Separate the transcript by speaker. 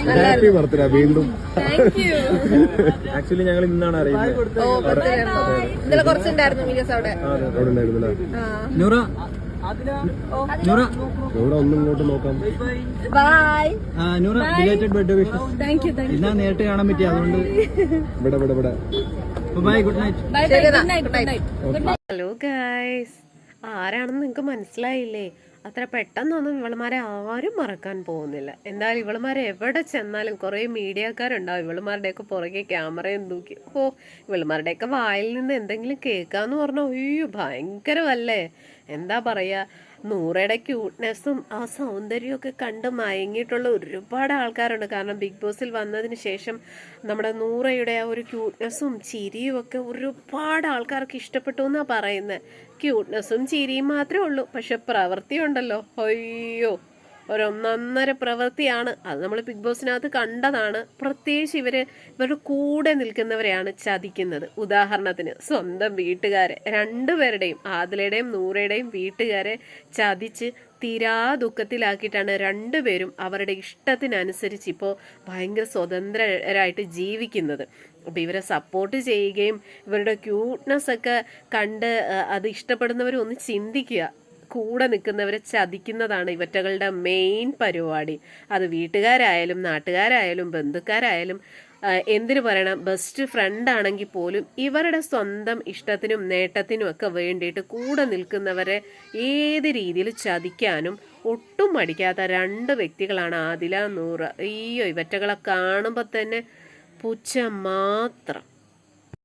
Speaker 1: Happy birthday വീണ്ടും.
Speaker 2: Actually ഞങ്ങൾ ഇന്നാണ് അറിയുന്നത്.
Speaker 3: ഇന്നലെ കുറച്ചുണ്ടായിരുന്നു വീഡിയോസ് അവിടെ.
Speaker 1: അവിടെ ഉണ്ടായിരുന്നില്ല.
Speaker 2: നൂറ നൂറ
Speaker 1: ഇവിടെ ഒന്നും ഇങ്ങോട്ട് നോക്കാം.
Speaker 3: Bye
Speaker 2: Noora belated birthday wishes.
Speaker 3: Thank you.
Speaker 2: ഇന്നാ നേരിട്ട് കാണാൻ പറ്റി, അതുകൊണ്ട്
Speaker 1: ഇവിടെ
Speaker 2: bye, good night.
Speaker 4: Hello guys, ആരാണെന്ന് നിങ്ങൾക്ക് മനസ്സിലായില്ലേ? അത്ര പെട്ടെന്നൊന്നും ഇവളുമാരെ ആരും മറക്കാൻ പോകുന്നില്ല. എന്തായാലും ഇവളുമാരെ എവിടെ ചെന്നാലും കുറേ മീഡിയക്കാരുണ്ടാവും ഇവളുമാരുടെയൊക്കെ പുറകെ ക്യാമറയും തൂക്കി. ഇവളുമാരുടെയൊക്കെ വായിൽ നിന്ന് എന്തെങ്കിലും കേൾക്കാന്ന് പറഞ്ഞാൽ അയ്യോ ഭയങ്കരമല്ലേ. എന്താ പറയുക, നൂറയുടെ ക്യൂട്ട്നെസ്സും ആ സൗന്ദര്യമൊക്കെ കണ്ട് മയങ്ങിയിട്ടുള്ള ഒരുപാട് ആൾക്കാരുണ്ട്. കാരണം ബിഗ് ബോസിൽ വന്നതിന് ശേഷം നമ്മുടെ നൂറയുടെ ആ ഒരു ക്യൂട്ട്നെസ്സും ചിരിയും ഒക്കെ ഒരുപാട് ആൾക്കാർക്ക് ഇഷ്ടപ്പെട്ടു എന്നാണ് പറയുന്നത്. ക്യൂട്ട്നെസ്സും ചിരിയും മാത്രമേ ഉള്ളൂ, പക്ഷെ പ്രവൃത്തി ഉണ്ടല്ലോ, അയ്യോ ഒരൊന്നൊന്നര പ്രവൃത്തിയാണ്. അത് നമ്മൾ ബിഗ് ബോസിനകത്ത് കണ്ടതാണ്. പ്രത്യേകിച്ച് ഇവരുടെ കൂടെ നിൽക്കുന്നവരെയാണ് ചതിക്കുന്നത്. ഉദാഹരണത്തിന് സ്വന്തം വീട്ടുകാരെ, രണ്ടുപേരുടെയും ആദിലയുടെയും നൂറയുടെയും വീട്ടുകാരെ ചതിച്ച് തീരാ ദുഃഖത്തിലാക്കിയിട്ടാണ് രണ്ടുപേരും അവരുടെ ഇഷ്ടത്തിനനുസരിച്ച് ഇപ്പോൾ ഭയങ്കര സ്വതന്ത്രരായിട്ട് ജീവിക്കുന്നത്. അപ്പോൾ ഇവരെ സപ്പോർട്ട് ചെയ്യുകയും ഇവരുടെ ക്യൂട്ട്നെസ് ഒക്കെ കണ്ട് അത് ഇഷ്ടപ്പെടുന്നവരും ഒന്ന് ചിന്തിക്കുക. കൂടെ നിൽക്കുന്നവരെ ചതിക്കുന്നതാണ് ഇവറ്റകളുടെ മെയിൻ പരിപാടി. അത് വീട്ടുകാരായാലും നാട്ടുകാരായാലും ബന്ധുക്കാരായാലും എന്തിനു പറയണം, ബെസ്റ്റ് ഫ്രണ്ട് ആണെങ്കിൽ പോലും ഇവരുടെ സ്വന്തം ഇഷ്ടത്തിനും നേട്ടത്തിനും ഒക്കെ വേണ്ടിയിട്ട് കൂടെ നിൽക്കുന്നവരെ ഏത് രീതിയിൽ ചതിക്കാനും ഒട്ടും മടിക്കാത്ത രണ്ട് വ്യക്തികളാണ് ആദില, നൂറ. അയ്യോ ഇവറ്റകളെ കാണുമ്പോൾ തന്നെ പുച്ഛം മാത്രം.